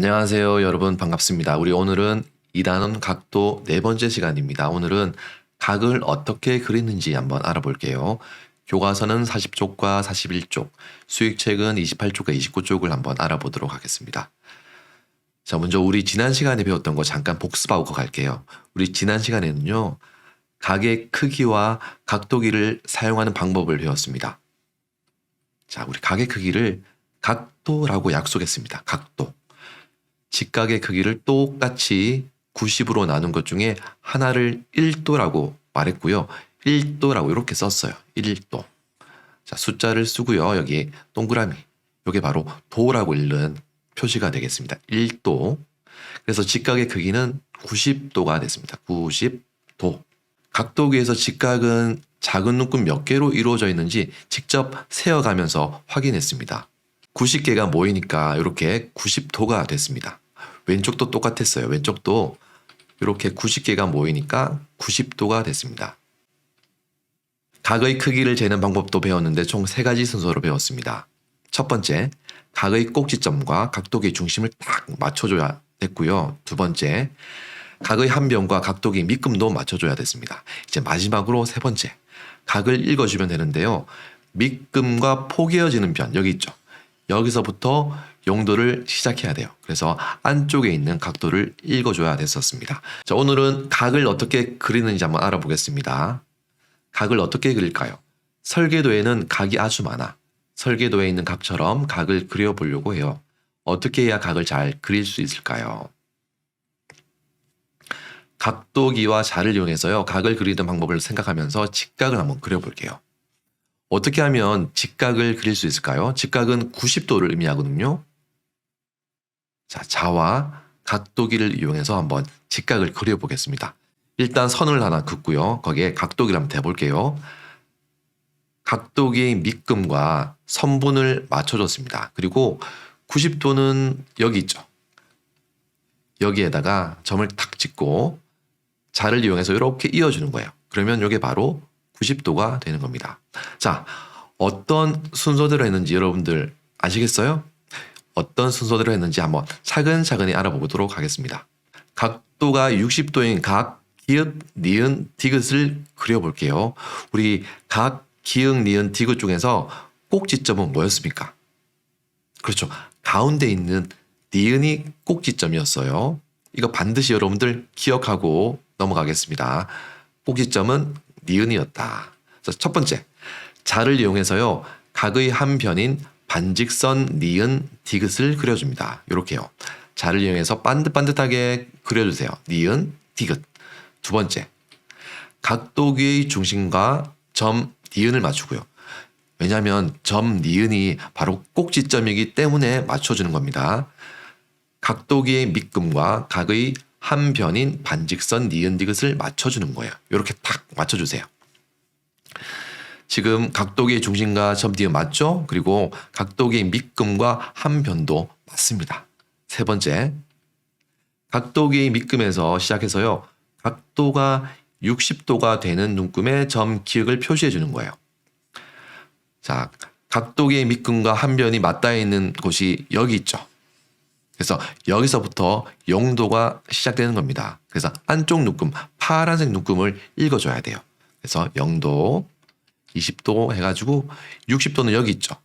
안녕하세요, 여러분. 반갑습니다. 우리 오늘은 2단원 각도 네 번째 시간입니다. 오늘은 각을 어떻게 그리는지 한번 알아볼게요. 교과서는 40쪽과 41쪽, 수익책은 28쪽과 29쪽을 한번 알아보도록 하겠습니다. 자, 먼저 우리 지난 시간에 배웠던 거 잠깐 복습하고 갈게요. 우리 지난 시간에는요, 각의 크기와 각도기를 사용하는 방법을 배웠습니다. 자, 우리 각의 크기를 각도라고 약속했습니다. 각도. 직각의 크기를 똑같이 90으로 나눈 것 중에 하나를 1도라고 말했고요. 1도라고 이렇게 썼어요. 1도. 자, 숫자를 쓰고요. 여기 동그라미. 이게 바로 도라고 읽는 표시가 되겠습니다. 1도. 그래서 직각의 크기는 90도가 됐습니다. 90도. 각도기에서 직각은 작은 눈금 몇 개로 이루어져 있는지 직접 세어가면서 확인했습니다. 90개가 모이니까 이렇게 90도가 됐습니다. 왼쪽도 똑같았어요. 왼쪽도 이렇게 90개가 모이니까 90도가 됐습니다. 각의 크기를 재는 방법도 배웠는데 총 3가지 순서로 배웠습니다. 첫 번째, 각의 꼭지점과 각도기의 중심을 딱 맞춰줘야 됐고요. 두 번째, 각의 한 변과 각도기 밑금도 맞춰줘야 됐습니다. 이제 마지막으로 세 번째, 각을 읽어주면 되는데요. 밑금과 포개어지는 변, 여기 있죠. 여기서부터 용도를 시작해야 돼요. 그래서 안쪽에 있는 각도를 읽어줘야 됐었습니다. 자, 오늘은 각을 어떻게 그리는지 한번 알아보겠습니다. 각을 어떻게 그릴까요? 설계도에는 각이 아주 많아. 설계도에 있는 각처럼 각을 그려보려고 해요. 어떻게 해야 각을 잘 그릴 수 있을까요? 각도기와 자를 이용해서요. 각을 그리는 방법을 생각하면서 직각을 한번 그려볼게요. 어떻게 하면 직각을 그릴 수 있을까요? 직각은 90도를 의미하거든요. 자, 자와 각도기를 이용해서 한번 직각을 그려보겠습니다. 일단 선을 하나 긋고요. 거기에 각도기를 한번 대볼게요. 각도기의 밑금과 선분을 맞춰줬습니다. 그리고 90도는 여기 있죠. 여기에다가 점을 탁 찍고 자를 이용해서 이렇게 이어주는 거예요. 그러면 이게 바로 90도가 되는 겁니다. 자, 어떤 순서대로 했는지 여러분들 아시겠어요? 어떤 순서대로 했는지 한번 차근차근히 알아보도록 하겠습니다. 각도가 60도인 각, 기역, 니은, 디귿을 그려볼게요. 우리 각, 기역, 니은, 디귿 중에서 꼭지점은 뭐였습니까? 그렇죠. 가운데 있는 니은이 꼭지점이었어요. 이거 반드시 여러분들 기억하고 넘어가겠습니다. 꼭지점은 니은이었다. 첫 번째, 자를 이용해서요. 각의 한 변인 반직선, 니은, 디귿을 그려줍니다. 이렇게요. 자를 이용해서 반듯반듯하게 그려주세요. 니은, 디귿. 두 번째, 각도기의 중심과 점, 니은을 맞추고요. 왜냐하면 점, 니은이 바로 꼭지점이기 때문에 맞춰주는 겁니다. 각도기의 밑금과 각의 한 변인 반직선, 니은, 디귿을 맞춰주는 거예요. 이렇게 탁 맞춰주세요. 지금 각도기의 중심과 점, 니은 맞죠? 그리고 각도기의 밑금과 한 변도 맞습니다. 세 번째, 각도기의 밑금에서 시작해서요. 각도가 60도가 되는 눈금에 점, 기역을 표시해 주는 거예요. 자, 각도기의 밑금과 한 변이 맞닿아 있는 곳이 여기 있죠. 그래서 여기서부터 용도가 시작되는 겁니다. 그래서 안쪽 눈금, 파란색 눈금을 읽어줘야 돼요. 그래서 0도, 20도 해가지고 60도는 여기 있죠.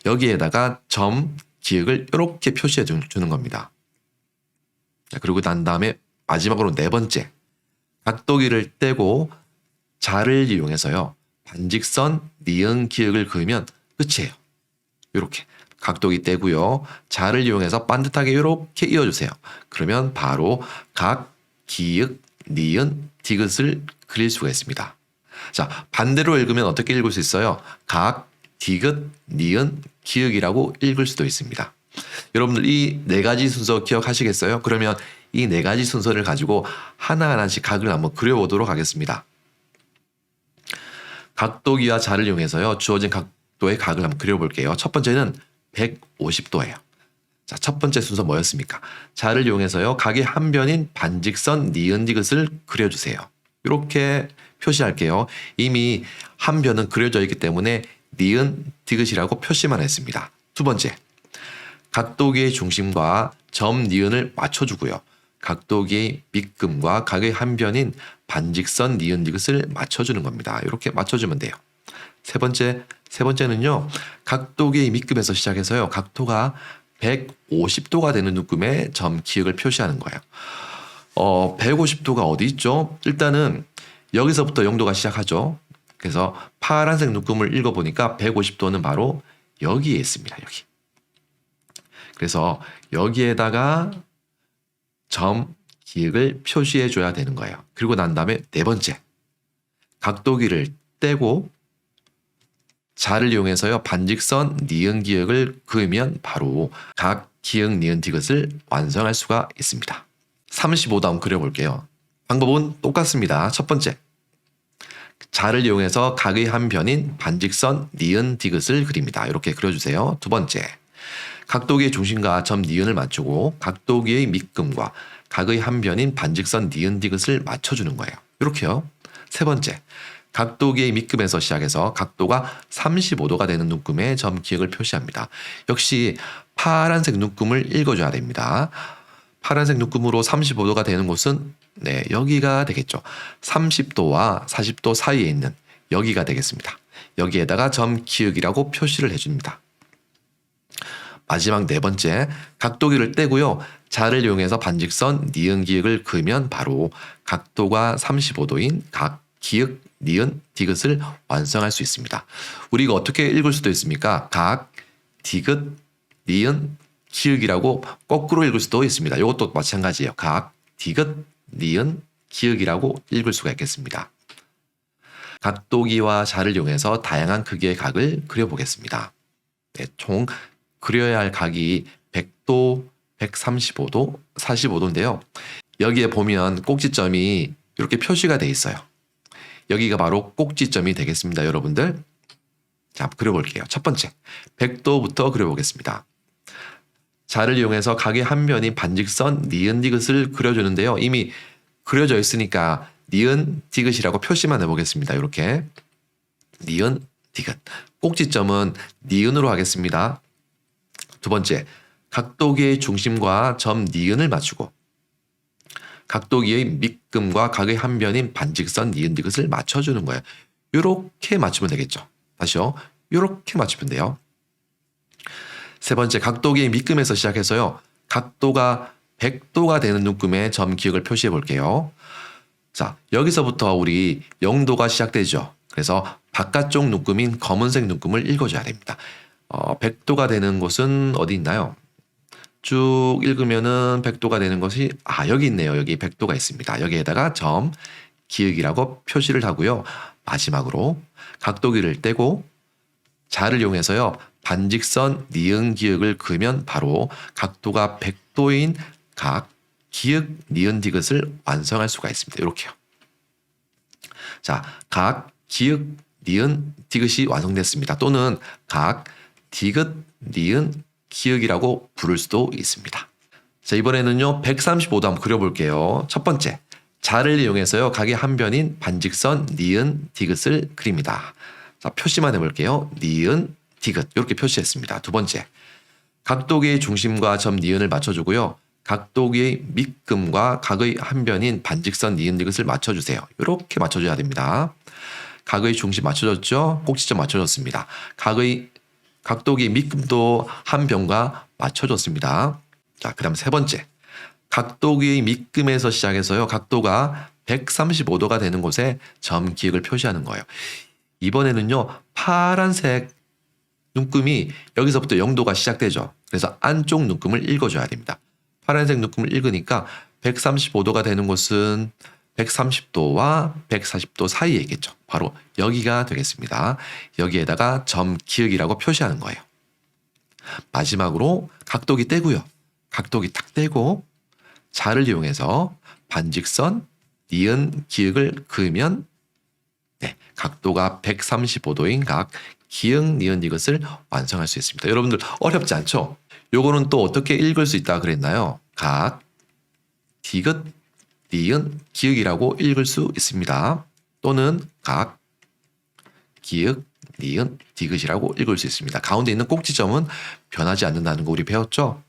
여기에다가 점, 기역을 이렇게 표시해 주는 겁니다. 자, 그리고 난 다음에 마지막으로 네 번째, 각도기를 떼고 자를 이용해서요. 반직선, 니은, 기역을 그으면 끝이에요. 이렇게. 각도기 떼고요. 자를 이용해서 반듯하게 이렇게 이어주세요. 그러면 바로 각, 기역, 니은, 디귿을 그릴 수가 있습니다. 자, 반대로 읽으면 어떻게 읽을 수 있어요? 각, 디귿, 니은, 기역이라고 읽을 수도 있습니다. 여러분들 이 4가지 순서 기억하시겠어요? 그러면 이 4가지 순서를 가지고 하나하나씩 각을 한번 그려보도록 하겠습니다. 각도기와 자를 이용해서요. 주어진 각도의 각을 한번 그려볼게요. 첫 번째는 150도예요. 자, 첫 번째 순서 뭐였습니까? 자를 이용해서요. 각의 한 변인 반직선, 니은, 디귿을 그려주세요. 이렇게 표시할게요. 이미 한 변은 그려져 있기 때문에 니은, 디귿이라고 표시만 했습니다. 두 번째, 각도기의 중심과 점 니은을 맞춰주고요. 각도기의 밑금과 각의 한 변인 반직선 니은 디귿을 맞춰주는 겁니다. 이렇게 맞춰주면 돼요. 세 번째는요. 각도기의 밑금에서 시작해서요. 각도가 150도가 되는 눈금에 점 기역을 표시하는 거예요. 150도가 어디 있죠? 일단은 여기서부터 0도가 시작하죠. 그래서 파란색 눈금을 읽어보니까 150도는 바로 여기에 있습니다. 여기. 그래서 여기에다가 점 기역을 표시해 줘야 되는 거예요. 그리고 난 다음에 네 번째, 각도기를 떼고 자를 이용해서요. 반직선 니은 기역을 그으면 바로 각 기역 니은 디귿을 완성할 수가 있습니다. 35도 한번 그려볼게요. 방법은 똑같습니다. 첫 번째, 자를 이용해서 각의 한 변인 반직선 니은 디귿을 그립니다. 이렇게 그려주세요. 두 번째, 각도기의 중심과 점 니은을 맞추고 각도기의 밑금과 각의 한 변인 반직선 니은 디귿을 맞춰주는 거예요. 이렇게요. 세 번째, 각도기의 밑금에서 시작해서 각도가 35도가 되는 눈금에 점 기역을 표시합니다. 역시 파란색 눈금을 읽어줘야 됩니다. 파란색 눈금으로 35도가 되는 곳은 여기가 되겠죠. 30도와 40도 사이에 있는 여기가 되겠습니다. 여기에다가 점 기역이라고 표시를 해줍니다. 마지막 네 번째, 각도기를 떼고요. 자를 이용해서 반직선 니은 기역을 그으면 바로 각도가 35도인 각 기역 니은 디귿을 완성할 수 있습니다. 우리가 어떻게 읽을 수도 있습니까? 각 디귿 니은 기역이라고 거꾸로 읽을 수도 있습니다. 이것도 마찬가지예요. 각 디귿 니은 기역이라고 읽을 수가 있겠습니다. 각도기와 자를 이용해서 다양한 크기의 각을 그려보겠습니다. 총 그려야 할 각이 100도, 135도, 45도인데요. 여기에 보면 꼭지점이 이렇게 표시가 돼 있어요. 여기가 바로 꼭지점이 되겠습니다. 여러분들. 자, 그려볼게요. 첫 번째, 100도부터 그려보겠습니다. 자를 이용해서 각의 한 변인 반직선 니은 디귿을 그려주는데요. 이미 그려져 있으니까 니은 디귿이라고 표시만 해보겠습니다. 이렇게 니은 디귿. 꼭지점은 니은으로 하겠습니다. 두 번째, 각도기의 중심과 점 니은을 맞추고 각도기의 밑금과 각의 한 변인 반직선 니은 디귿을 맞춰주는 거예요. 이렇게 맞추면 되겠죠. 다시요. 이렇게 맞추면 돼요. 세 번째, 각도기의 밑금에서 시작해서요. 각도가 100도가 되는 눈금에 점 기역을 표시해 볼게요. 자, 여기서부터 우리 0도가 시작되죠. 그래서 바깥쪽 눈금인 검은색 눈금을 읽어줘야 됩니다. 100도가 되는 곳은 어디 있나요? 쭉 읽으면은 100도가 되는 것이 여기 있네요. 여기 100도가 있습니다. 여기에다가 점 기역이라고 표시를 하고요. 마지막으로 각도기를 떼고 자를 이용해서요. 반직선 니은 기역을 그으면 바로 각도가 100도인 각 기역 니은 디귿을 완성할 수가 있습니다. 이렇게요. 자, 각 기역 니은 디귿이 완성됐습니다. 또는 각 디귿 니은 기역이라고 부를 수도 있습니다. 자, 이번에는요. 135도 한번 그려볼게요. 첫 번째, 자를 이용해서요. 각의 한 변인 반직선 니은 디귿을 그립니다. 자, 표시만 해볼게요. 니은 디귿 이렇게 표시했습니다. 두 번째, 각도기의 중심과 점 니은을 맞춰주고요. 각도기의 밑금과 각의 한 변인 반직선 니은 디귿을 맞춰주세요. 이렇게 맞춰줘야 됩니다. 각의 중심 맞춰줬죠? 꼭지점 맞춰줬습니다. 각도기 밑금도 한 변과 맞춰줬습니다. 자, 그 다음 세 번째, 각도기의 밑금에서 시작해서요. 각도가 135도가 되는 곳에 점 기역을 표시하는 거예요. 이번에는요. 파란색 눈금이 여기서부터 0도가 시작되죠. 그래서 안쪽 눈금을 읽어줘야 됩니다. 파란색 눈금을 읽으니까 135도가 되는 곳은 130도와 140도 사이에 있겠죠. 바로 여기가 되겠습니다. 여기에다가 점 기역이라고 표시하는 거예요. 마지막으로 각도기 떼고요. 각도기 딱 떼고 자를 이용해서 반직선 니은 기역을 그으면 각도가 135도인 각 기역 니은 디귿을 완성할 수 있습니다. 여러분들 어렵지 않죠? 요거는 또 어떻게 읽을 수 있다 그랬나요? 각 디귿 니은 기역이라고 읽을 수 있습니다. 또는 각 기역 니은 디귿이라고 읽을 수 있습니다. 가운데 있는 꼭지점은 변하지 않는다는 거 우리 배웠죠?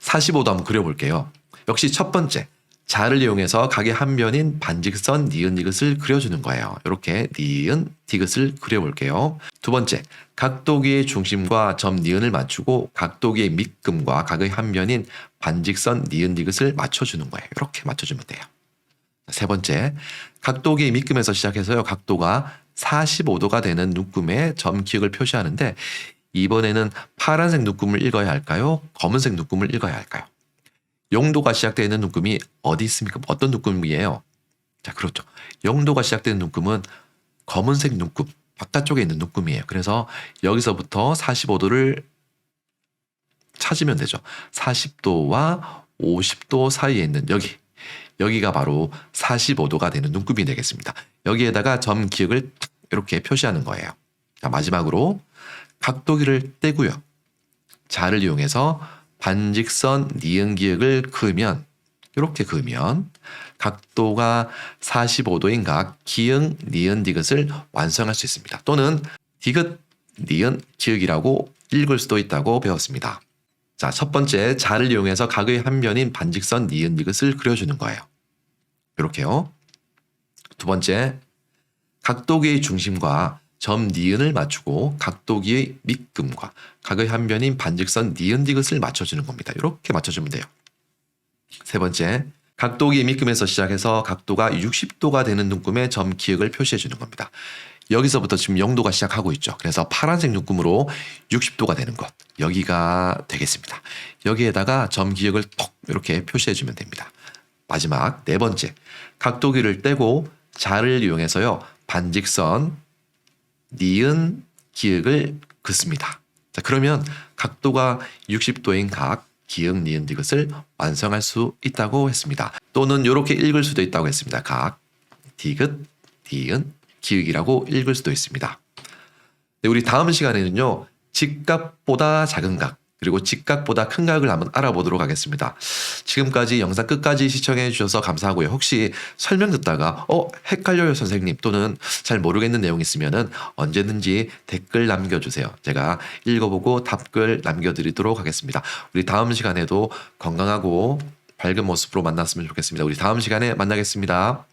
45도 한번 그려볼게요. 역시 첫 번째, 자를 이용해서 각의 한 변인 반직선 니은 디귿을 그려주는 거예요. 이렇게 니은 디귿을 그려볼게요. 두 번째, 각도기의 중심과 점 니은을 맞추고 각도기의 밑금과 각의 한 변인 반직선 니은 디귿을 맞춰주는 거예요. 이렇게 맞춰주면 돼요. 세 번째, 각도기의 밑금에서 시작해서요. 각도가 45도가 되는 눈금에 점 기역을 표시하는데 이번에는 파란색 눈금을 읽어야 할까요? 검은색 눈금을 읽어야 할까요? 영도가 시작되어 있는 눈금이 어디 있습니까? 어떤 눈금이에요? 자, 그렇죠. 영도가 시작되는 눈금은 검은색 눈금, 바깥쪽에 있는 눈금이에요. 그래서 여기서부터 45도를 찾으면 되죠. 40도와 50도 사이에 있는 여기가 바로 45도가 되는 눈금이 되겠습니다. 여기에다가 점 기역을 이렇게 표시하는 거예요. 자, 마지막으로 각도기를 떼고요. 자를 이용해서 반직선 니은 기역을 그으면 이렇게 그으면 각도가 45도인 각 기역 니은 디귿을 완성할 수 있습니다. 또는 디귿 니은 기역이라고 읽을 수도 있다고 배웠습니다. 자, 첫 번째, 자를 이용해서 각의 한 변인 반직선 니은 디귿을 그려주는 거예요. 이렇게요. 두 번째, 각도기의 중심과 점 니은을 맞추고 각도기의 밑금과 각의 한 변인 반직선 니은 디귿을 맞춰주는 겁니다. 이렇게 맞춰주면 돼요. 세 번째, 각도기의 밑금에서 시작해서 각도가 60도가 되는 눈금에 점 기역을 표시해 주는 겁니다. 여기서부터 지금 0도가 시작하고 있죠. 그래서 파란색 눈금으로 60도가 되는 것, 여기가 되겠습니다. 여기에다가 점 기역을 톡 이렇게 표시해 주면 됩니다. 마지막 네 번째, 각도기를 떼고 자를 이용해서요. 반직선 니은 기역을 긋습니다. 자, 그러면 각도가 60도인 각 기역 니은 디귿을 완성할 수 있다고 했습니다. 또는 이렇게 읽을 수도 있다고 했습니다. 각 디귿 니은 기역이라고 읽을 수도 있습니다. 네, 우리 다음 시간에는요. 직각보다 작은 각 그리고 직각보다 큰 각을 한번 알아보도록 하겠습니다. 지금까지 영상 끝까지 시청해 주셔서 감사하고요. 혹시 설명 듣다가 헷갈려요 선생님 또는 잘 모르겠는 내용 있으면은 언제든지 댓글 남겨주세요. 제가 읽어보고 답글 남겨드리도록 하겠습니다. 우리 다음 시간에도 건강하고 밝은 모습으로 만났으면 좋겠습니다. 우리 다음 시간에 만나겠습니다.